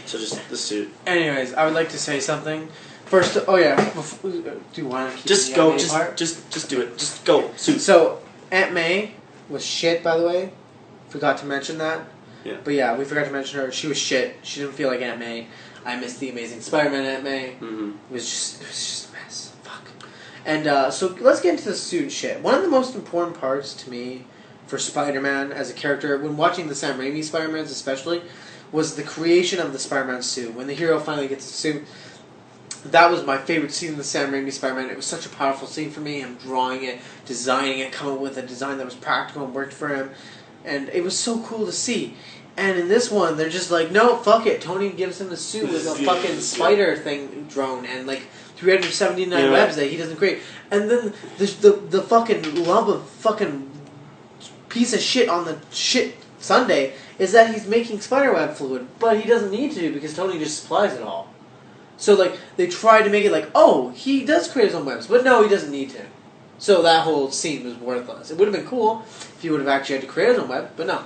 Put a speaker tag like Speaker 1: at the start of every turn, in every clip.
Speaker 1: So just the suit.
Speaker 2: Anyways, I would like to say something. First, oh yeah, before, do you want to keep
Speaker 1: Just
Speaker 2: the
Speaker 1: go.
Speaker 2: Aunt May part?
Speaker 1: Just do it. Just go. Suit.
Speaker 2: So, Aunt May was shit, by the way. Forgot to mention that.
Speaker 1: Yeah.
Speaker 2: But yeah, we forgot to mention her. She was shit. She didn't feel like Aunt May. I missed the Amazing Spider-Man Aunt May.
Speaker 1: Mm-hmm.
Speaker 2: It was just a mess. Fuck. And so let's get into the suit shit. One of the most important parts to me for Spider-Man as a character, when watching the Sam Raimi Spider-Mans especially, was the creation of the Spider-Man suit. When the hero finally gets the suit, that was my favorite scene in the Sam Raimi Spider-Man. It was such a powerful scene for me. Him drawing it, designing it, coming up with a design that was practical and worked for him. And it was so cool to see. And in this one, they're just like, no, fuck it. Tony gives him the suit with a fucking spider thing drone and like 379 webs that he doesn't create. And then the fucking love of fucking piece of shit on the shit Sunday is that he's making spiderweb fluid, but he doesn't need to because Tony just supplies it all. So like they tried to make it like, oh, he does create his own webs, but no, he doesn't need to. So that whole scene was worthless. It would have been cool if he would have actually had to create his own web, but no.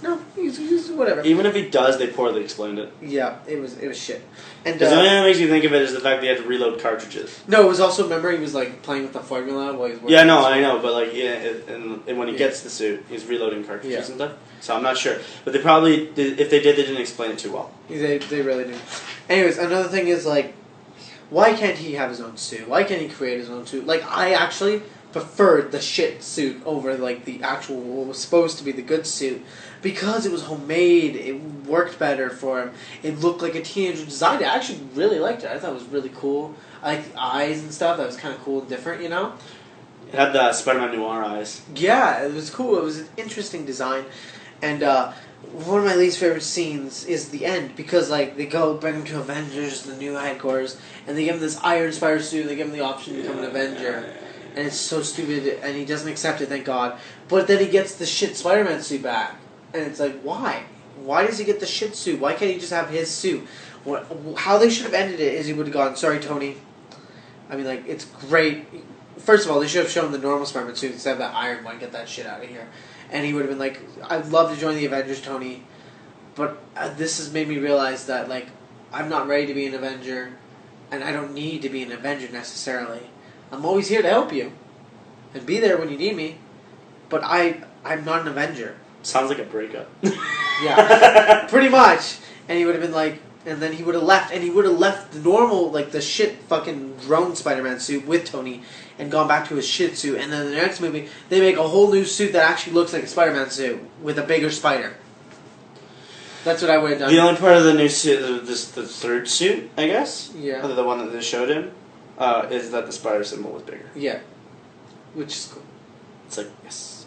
Speaker 2: No, he's whatever.
Speaker 1: Even if he does, they poorly explained it.
Speaker 2: Yeah, it was shit. And
Speaker 1: the only thing that makes me think of it is the fact that he had to reload cartridges.
Speaker 2: No, it was also, remember, he was like playing with the formula while he was working.
Speaker 1: Yeah, no, I know, but like, and when he gets the suit, he's reloading cartridges and stuff. So I'm not sure, but they probably did, if they did, they didn't explain it too well.
Speaker 2: They really didn't. Anyways, another thing is like, why can't he have his own suit? Why can't he create his own suit? Like, I actually preferred the shit suit over like the actual what was supposed to be the good suit because it was homemade. It worked better for him. It looked like a teenager design. I actually really liked it. I thought it was really cool. I liked the eyes and stuff. That was kind of cool and different, you know.
Speaker 1: It had the Spider-Man Noir eyes.
Speaker 2: Yeah, it was cool. It was an interesting design, and one of my least favorite scenes is the end because like they go bring him to Avengers, the new headquarters, and they give him this Iron Spider suit. They give him the option to become an Avenger. And it's so stupid, and he doesn't accept it, thank God. But then he gets the shit Spider-Man suit back. And it's like, why? Why does he get the shit suit? Why can't he just have his suit? How they should have ended it is he would have gone, sorry, Tony. I mean, like, it's great. First of all, they should have shown the normal Spider-Man suit instead of that iron one. Get that shit out of here. And he would have been like, I'd love to join the Avengers, Tony. But this has made me realize that, like, I'm not ready to be an Avenger. And I don't need to be an Avenger necessarily. I'm always here to help you and be there when you need me, but I'm not an Avenger.
Speaker 1: Sounds like a breakup.
Speaker 2: Yeah, pretty much. And he would have been like, and then he would have left, and he would have left the normal, like the shit fucking drone Spider-Man suit with Tony and gone back to his shit suit. And then in the next movie, they make a whole new suit that actually looks like a Spider-Man suit with a bigger spider. That's what I would have done.
Speaker 1: The only part of the new suit, the third suit, I guess?
Speaker 2: Yeah.
Speaker 1: The one that they showed him, is that the spider symbol was bigger.
Speaker 2: Yeah. Which is cool.
Speaker 1: It's like, yes.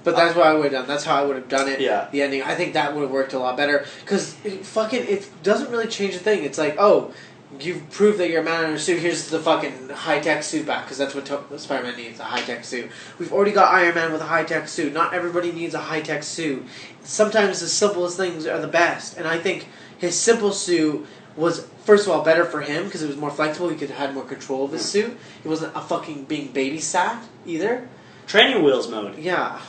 Speaker 2: But that's what I would have done. That's how I would have done it.
Speaker 1: Yeah.
Speaker 2: The ending. I think that would have worked a lot better. Because it doesn't really change a thing. It's like, oh, you've proved that you're a man in a suit. Here's the fucking high-tech suit back. Because that's what Spider-Man needs, a high-tech suit. We've already got Iron Man with a high-tech suit. Not everybody needs a high-tech suit. Sometimes the simplest things are the best. And I think his simple suit was, first of all, better for him because it was more flexible. He could have had more control of his suit. He wasn't a fucking being babysat either.
Speaker 1: Training wheels mode.
Speaker 2: Yeah.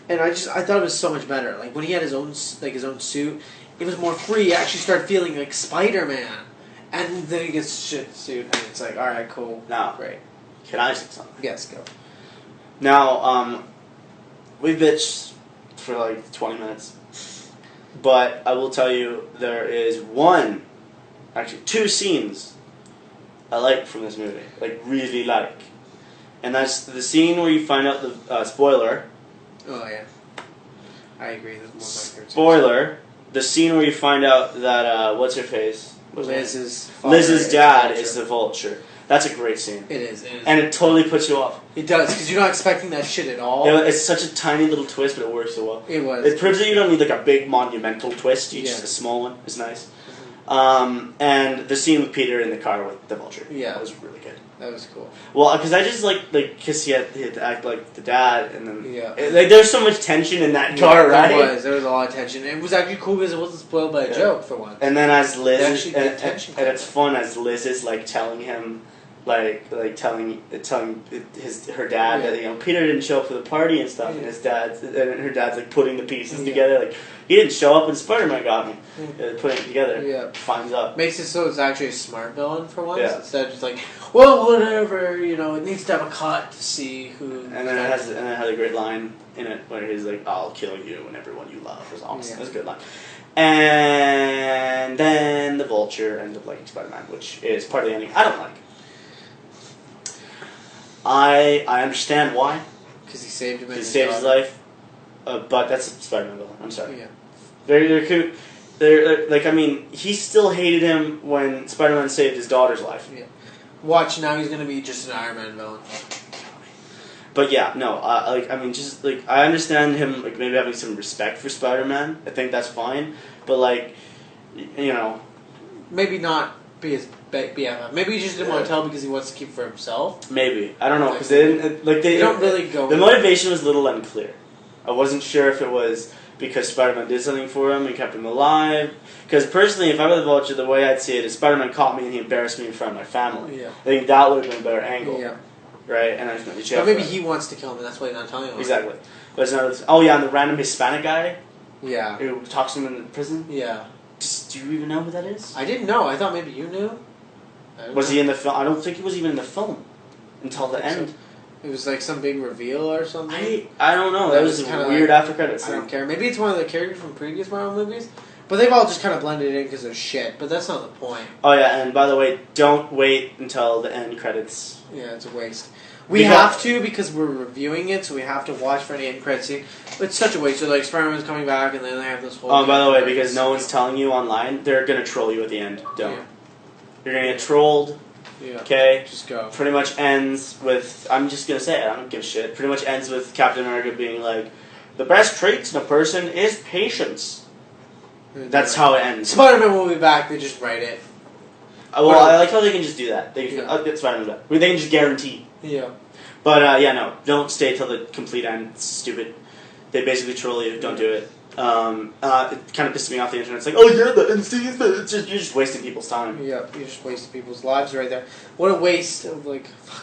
Speaker 2: And I thought it was so much better. Like when he had his own suit, it was more free. He actually started feeling like Spider-Man. And then he gets shit suit and it's like, alright, cool.
Speaker 1: Now,
Speaker 2: great.
Speaker 1: Can I say something?
Speaker 2: Yes, go.
Speaker 1: Now, we bitched for like 20 minutes. But I will tell you, there is two scenes I like from this movie. Like, really like. And that's the scene where you find out the, spoiler.
Speaker 2: Oh, yeah. I agree. That's one of my favorite
Speaker 1: Spoiler. The scene where you find out that, what's-her-face?
Speaker 2: Liz's
Speaker 1: dad is the Vulture. That's a great scene.
Speaker 2: It is.
Speaker 1: And it totally puts you off.
Speaker 2: It does, because you're not expecting that shit at all.
Speaker 1: It's such a tiny little twist, but it works so well.
Speaker 2: It was.
Speaker 1: It proves that you don't need like a big monumental twist. Just a small one is nice. And the scene with Peter in the car with the Vulture.
Speaker 2: Yeah.
Speaker 1: That was really good.
Speaker 2: That was cool.
Speaker 1: Well, because I just like because he had to act like the dad, and then
Speaker 2: like
Speaker 1: there's so much tension in that car, right?
Speaker 2: There was a lot of tension. It was actually cool because it wasn't spoiled by a joke for once.
Speaker 1: And then as Liz,
Speaker 2: and
Speaker 1: it's fun as Liz is like telling him like telling her dad that Peter didn't show up for the party and stuff, and her dad's like putting the pieces together. Like he didn't show up, and Spider-Man got me putting it together.
Speaker 2: Yeah,
Speaker 1: finds out.
Speaker 2: Makes it so it's actually a smart villain for once instead of just like, well, whatever, it needs to have a cut to see who.
Speaker 1: And then it has a great line in it where he's like, "I'll kill you and everyone you love." It was awesome. It was a good line. And then the Vulture ends up liking Spider-Man, which is part of the ending I don't like. I understand why.
Speaker 2: Because he saved him.
Speaker 1: He saved his life, but that's a Spider-Man villain. I'm sorry.
Speaker 2: Yeah.
Speaker 1: They're cute. They're like, I mean, he still hated him when Spider-Man saved his daughter's life.
Speaker 2: Yeah. Watch, now he's gonna be just an Iron Man villain.
Speaker 1: But yeah, no, I understand him maybe having some respect for Spider-Man. I think that's fine. But
Speaker 2: maybe not be his BFF. Maybe he just didn't want to tell because he wants to keep it for himself.
Speaker 1: Maybe, I don't know, because they didn't they
Speaker 2: don't really go.
Speaker 1: The motivation was a little unclear. I wasn't sure if it was because Spider-Man did something for him and kept him alive. Because personally, if I were the Vulture, the way I'd see it is Spider-Man caught me and he embarrassed me in front of my family.
Speaker 2: Yeah.
Speaker 1: I think that would have been a better angle.
Speaker 2: Yeah.
Speaker 1: Right? And I was going to be jail.
Speaker 2: But maybe he wants to kill him, and that's why he's not telling him.
Speaker 1: Exactly. But it's another. Oh yeah, and the random Hispanic guy.
Speaker 2: Yeah.
Speaker 1: Who talks to him in prison.
Speaker 2: Yeah.
Speaker 1: Do you even know who that is?
Speaker 2: I didn't know. I thought maybe you knew.
Speaker 1: Was he in the film? I don't think he was even in the film until the end.
Speaker 2: So. It was like some big reveal or something.
Speaker 1: I don't know. That was a weird after credits.
Speaker 2: I don't care. Maybe it's one of the characters from previous Marvel movies, but they've all just kind of blended in because they're shit. But that's not the point.
Speaker 1: Oh yeah, and by the way, don't wait until the end credits.
Speaker 2: Yeah, it's a waste. We have to because we're reviewing it, so we have to watch for any end credits scene. It's such a waste. So like Spider-Man's coming back, and then they have this whole.
Speaker 1: Oh, by the way, because no one's telling you online, they're gonna troll you at the end. Don't. Yeah. You're gonna get trolled.
Speaker 2: Yeah.
Speaker 1: Okay.
Speaker 2: Just go.
Speaker 1: Pretty much ends with. I'm just gonna say it. I don't give a shit. Pretty much ends with Captain America being like, "The best traits in a person is patience." That's how it ends.
Speaker 2: Spider-Man will be back. They just write it.
Speaker 1: Well, I like how they can just do that. They can, get Spider-Man back. They can just guarantee.
Speaker 2: Yeah.
Speaker 1: But no, don't stay till the complete end. It's stupid. They basically troll you. Don't do it. It kind of pisses me off. The internet. It's like, oh yeah, the end scene, but you're just wasting people's time.
Speaker 2: Yeah, you're just wasting people's lives right there. What a waste of we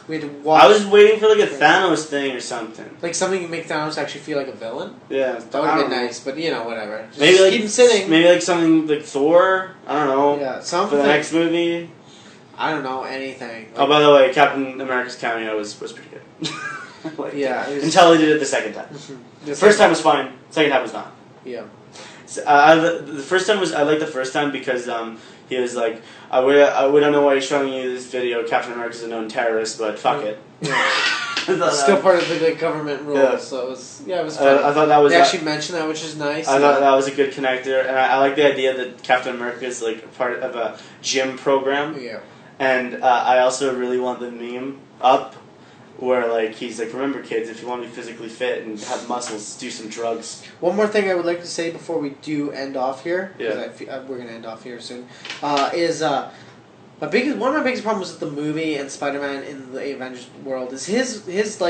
Speaker 2: had to watch.
Speaker 1: I was waiting for a Thanos thing or something.
Speaker 2: Like something to make Thanos actually feel like a villain.
Speaker 1: Yeah,
Speaker 2: that would have been nice. But whatever. Just
Speaker 1: maybe
Speaker 2: keep him sitting.
Speaker 1: Maybe something like Thor. I don't know.
Speaker 2: Yeah, something
Speaker 1: for the next movie.
Speaker 2: I don't know anything.
Speaker 1: Oh, by the way, Captain America's cameo was pretty good. Until they did it the second time. The first time was fine. Second time was not.
Speaker 2: Yeah.
Speaker 1: So, the first time I liked the first time because he was like, we don't know why you're showing you this video. Captain America's a known terrorist, but fuck it.
Speaker 2: Yeah. Still part of the government rules,
Speaker 1: yeah.
Speaker 2: So it was funny.
Speaker 1: I thought that was.
Speaker 2: They actually mentioned that, which is nice.
Speaker 1: I thought that was a good connector, and I like the idea that Captain America is like part of a gym program.
Speaker 2: Yeah.
Speaker 1: And I also really want the meme up where he's like, remember kids, if you want to be physically fit and have muscles, do some drugs.
Speaker 2: One more thing I would like to say before we do end off here,
Speaker 1: because
Speaker 2: we're going to end off here soon, is one of my biggest problems with the movie and Spider-Man in the Avengers world is his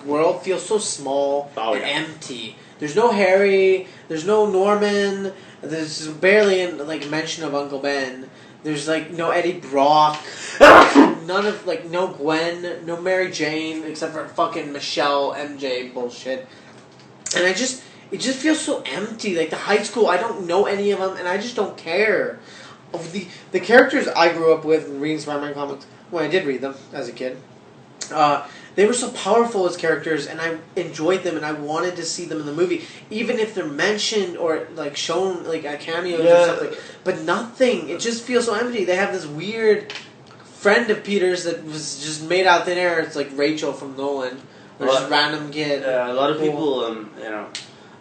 Speaker 2: world feels so small and empty. There's no Harry, there's no Norman, there's barely a mention of Uncle Ben. There's no Eddie Brock, none of no Gwen, no Mary Jane except for fucking Michelle MJ bullshit, and it just feels so empty. The high school, I don't know any of them, and I just don't care. Of the characters I grew up with reading Spider-Man comics when I did read them as a kid, they were so powerful as characters, and I enjoyed them, and I wanted to see them in the movie, even if they're mentioned or shown a cameo or something. But nothing. It just feels so empty. They have this weird friend of Peter's that was just made out of thin air. It's like Rachel from Nolan, or just random kid.
Speaker 1: Yeah, a lot of people,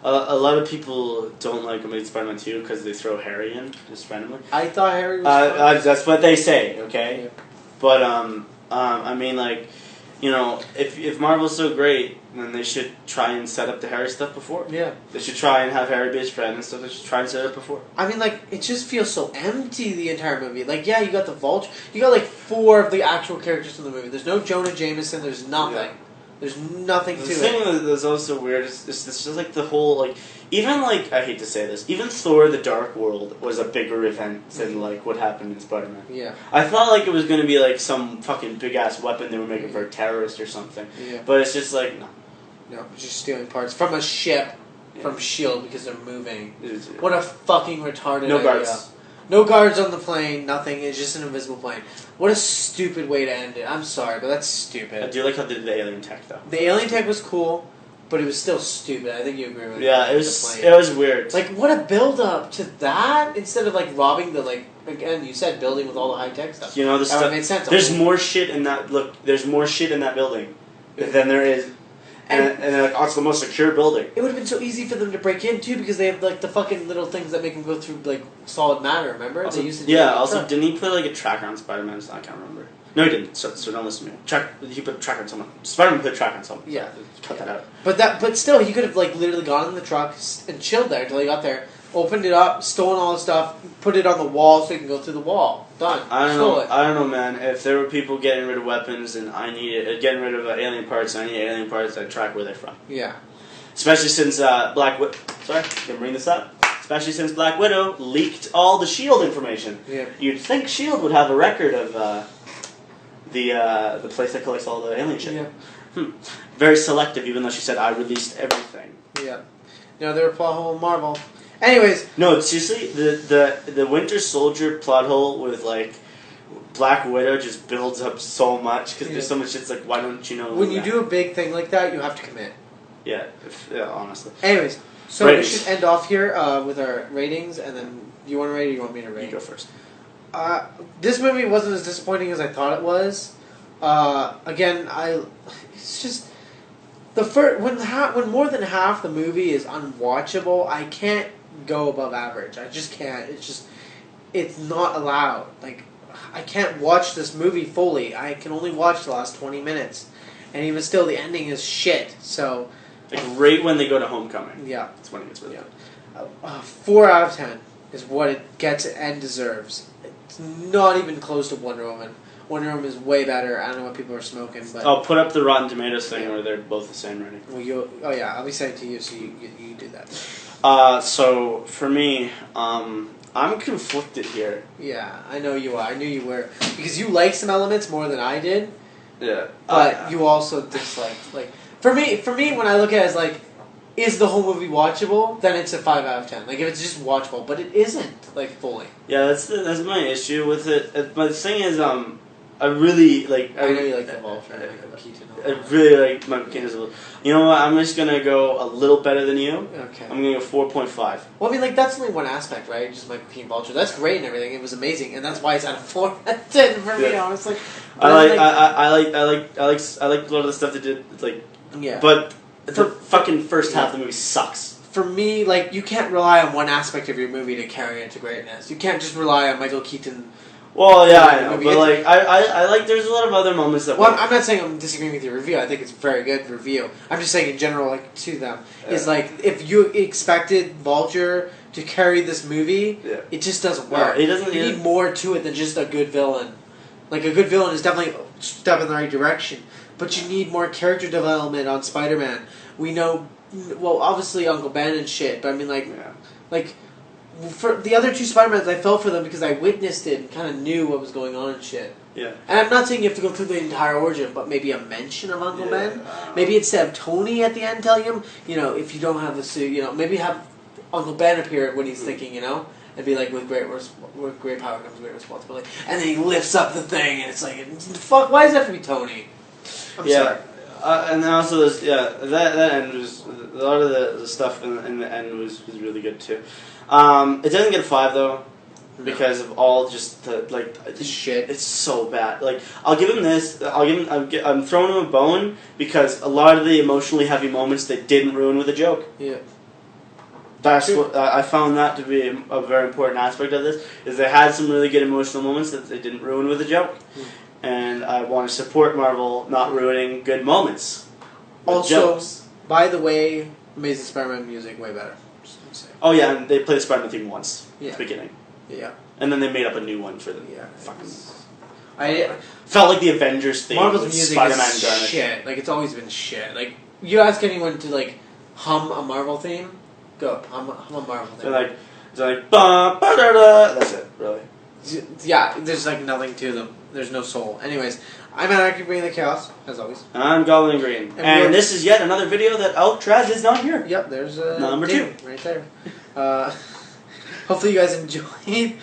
Speaker 1: a lot of people don't like Amazing Spider-Man 2 because they throw Harry in just randomly.
Speaker 2: I thought Harry was.
Speaker 1: That's what they say. Okay,
Speaker 2: yeah.
Speaker 1: But I mean if Marvel's so great, then they should try and set up the Harry stuff before.
Speaker 2: Yeah.
Speaker 1: They should try and have Harry be his friend and stuff. They should try and set it up before.
Speaker 2: I mean, it just feels so empty, the entire movie. You got the Vulture. You got, 4 of the actual characters in the movie. There's no Jonah Jameson. There's nothing. There's nothing
Speaker 1: The
Speaker 2: to
Speaker 1: thing
Speaker 2: it.
Speaker 1: that's also weird is this just like the whole like even like I hate to say this, even Thor: The Dark World was a bigger event than like what happened in Spider-Man.
Speaker 2: Yeah.
Speaker 1: I thought like it was gonna be like some fucking big ass weapon they were making for a terrorist or something,
Speaker 2: Yeah.
Speaker 1: but it's just like no.
Speaker 2: No, just stealing parts from a ship
Speaker 1: Yeah.
Speaker 2: from S.H.I.E.L.D. because they're moving.
Speaker 1: It's-
Speaker 2: What a fucking retarded
Speaker 1: no
Speaker 2: idea.
Speaker 1: guards.
Speaker 2: No guards on the plane, nothing. It's just an invisible plane. What a stupid way to end it. I'm sorry, but that's
Speaker 1: I
Speaker 2: stupid.
Speaker 1: do like how they did the alien tech though.
Speaker 2: The alien tech was cool, but it was still stupid. I think you agree with
Speaker 1: Yeah, it
Speaker 2: the
Speaker 1: was
Speaker 2: plane.
Speaker 1: it was weird.
Speaker 2: It's like, what a build up to that instead of like robbing the, like, again, you said building with all the high tech stuff.
Speaker 1: you know the
Speaker 2: That would
Speaker 1: stuff.
Speaker 2: make sense.
Speaker 1: There's more shit in that. Look, there's more shit in that building than there is, and like, oh, it's the most secure building.
Speaker 2: It would have been so easy for them to break in too because they have like the fucking little things that make them go through like solid matter. Remember?
Speaker 1: Also,
Speaker 2: they used to do
Speaker 1: yeah.
Speaker 2: that.
Speaker 1: Also, didn't he put like a tracker on Spider-Man? I can't remember. No, he didn't. So don't listen to me. He put a tracker on someone. Spider-Man put a tracker on someone.
Speaker 2: Yeah.
Speaker 1: Cut that out.
Speaker 2: But still, he could have like literally gone in the truck and chilled there until he got there, opened it up, stolen all the stuff, put it on the wall so he can go through the wall. Done.
Speaker 1: I don't
Speaker 2: Stole
Speaker 1: know.
Speaker 2: it.
Speaker 1: I don't know, man. If there were people getting rid of weapons and I needed getting rid of alien parts, and I need alien parts, I'd track where they're from.
Speaker 2: Yeah.
Speaker 1: Especially since Black Widow. Sorry, gonna bring this up. Especially since Black Widow leaked all the Shield information.
Speaker 2: Yeah.
Speaker 1: You'd think Shield would have a record of the place that collects all the alien shit.
Speaker 2: Yeah.
Speaker 1: Very selective, even though she said I released everything.
Speaker 2: Yeah. No, they were plot hole in Marvel. Anyways,
Speaker 1: No, seriously, the Winter Soldier plot hole with like Black Widow just builds up so much because there's so much shit. It's like, why don't you know?
Speaker 2: when you
Speaker 1: that?
Speaker 2: do a big thing like that, you have to commit.
Speaker 1: yeah, honestly,
Speaker 2: Anyways, so
Speaker 1: Ratings.
Speaker 2: we should end off here with our ratings, and then you want to rate or you want me to rate?
Speaker 1: you go first.
Speaker 2: This movie wasn't as disappointing as I thought it was. Again, it's just when more than half the movie is unwatchable, I can't go above average. I just can't. It's not allowed. Like, I can't watch this movie fully. I can only watch the last 20 minutes, and even still, the ending is shit. So,
Speaker 1: Like right when they go to Homecoming,
Speaker 2: yeah,
Speaker 1: that's when it gets really good.
Speaker 2: 4 out of 10 is what it gets and deserves. It's not even close to Wonder Woman. Wonder Woman is way better. I don't know what people are smoking, but
Speaker 1: I'll put up the Rotten Tomatoes thing, or they're both the same rating.
Speaker 2: well, I'll be saying to you, so you do that.
Speaker 1: So for me, I'm conflicted here.
Speaker 2: Yeah, I know you are. I knew you were because you like some elements more than I did,
Speaker 1: Yeah,
Speaker 2: but you also dislike. Like for me, when I look at it as like, is the whole movie watchable? Then it's a 5 out of 10. Like if it's just watchable, but it isn't like fully.
Speaker 1: yeah, that's my issue with it. But the thing is, I really like.
Speaker 2: I know you like the Vulture. Like Keaton.
Speaker 1: I really like Michael Keaton as a little. You know what? I'm just gonna go a little better than you.
Speaker 2: Okay.
Speaker 1: I'm gonna go 4.5.
Speaker 2: Well, I mean, like that's only one aspect, right? Just Michael Keaton Vulture. That's great and everything. It was amazing, and that's why it's out of 4 out of 10 for me,
Speaker 1: Yeah.
Speaker 2: honestly.
Speaker 1: I
Speaker 2: But
Speaker 1: like a lot of the stuff they did. It's like,
Speaker 2: yeah.
Speaker 1: but the fucking first half of the movie sucks.
Speaker 2: For me, like, you can't rely on one aspect of your movie to carry it to greatness. You can't just rely on Michael Keaton.
Speaker 1: Well, yeah, I know,
Speaker 2: Movie.
Speaker 1: but like I like. There's a lot of other moments that.
Speaker 2: Well, I'm not saying I'm disagreeing with your review. I think it's a very good review. I'm just saying in general, like, to them, is
Speaker 1: Yeah.
Speaker 2: like, if you expected Vulture to carry this movie,
Speaker 1: Yeah.
Speaker 2: it just doesn't
Speaker 1: No,
Speaker 2: work.
Speaker 1: he doesn't-
Speaker 2: You
Speaker 1: he-
Speaker 2: need more to it than just a good villain. Like, a good villain is definitely a step in the right direction, but you need more character development on Spider-Man. We know, well, obviously Uncle Ben and shit, but I mean, like,
Speaker 1: Yeah.
Speaker 2: for the other two Spider-Mans, I felt for them because I witnessed it and kind of knew what was going on and shit.
Speaker 1: Yeah.
Speaker 2: And I'm not saying you have to go through the entire origin, but maybe a mention of Uncle
Speaker 1: Yeah.
Speaker 2: Ben. Maybe instead of Tony at the end telling him, you know, if you don't have the suit, you know, maybe have Uncle Ben appear when he's thinking, you know, and be like, with great power comes great responsibility. And then he lifts up the thing, and it's like, fuck, why does it have to be Tony? I'm sorry.
Speaker 1: And then also there's that end was a lot of the stuff in the end was really good too. It doesn't get a 5 though because of all just the
Speaker 2: Shit.
Speaker 1: It's so bad. Like I'll give him this. I'm throwing him a bone because a lot of the emotionally heavy moments they didn't ruin with a joke.
Speaker 2: Yeah.
Speaker 1: That's what I found that to be a very important aspect of this. Is they had some really good emotional moments that they didn't ruin with a joke, and I want to support Marvel not ruining good moments. with
Speaker 2: Also,
Speaker 1: jokes.
Speaker 2: by the way, Amazing Spider-Man music way better. Just gonna say.
Speaker 1: Oh yeah, and they played the Spider-Man theme once
Speaker 2: Yeah.
Speaker 1: at the beginning,
Speaker 2: Yeah.
Speaker 1: and then they made up a new one for the
Speaker 2: Yeah.
Speaker 1: fucking.
Speaker 2: I
Speaker 1: Felt like the Avengers theme
Speaker 2: Marvel's
Speaker 1: with
Speaker 2: music
Speaker 1: Spider-Man
Speaker 2: is
Speaker 1: garnish.
Speaker 2: shit. Like it's always been shit. Like you ask anyone to like hum a Marvel theme, go hum a Marvel theme.
Speaker 1: They're like ba ba da da. That's it, really.
Speaker 2: Yeah, there's like nothing to them. There's no soul. Anyways, I'm Anarchy bringing the chaos as always.
Speaker 1: I'm Goblin Green, and this is yet another video that Alcatraz is not here.
Speaker 2: Yep, there's
Speaker 1: Number 2
Speaker 2: right there. Hopefully you guys enjoyed.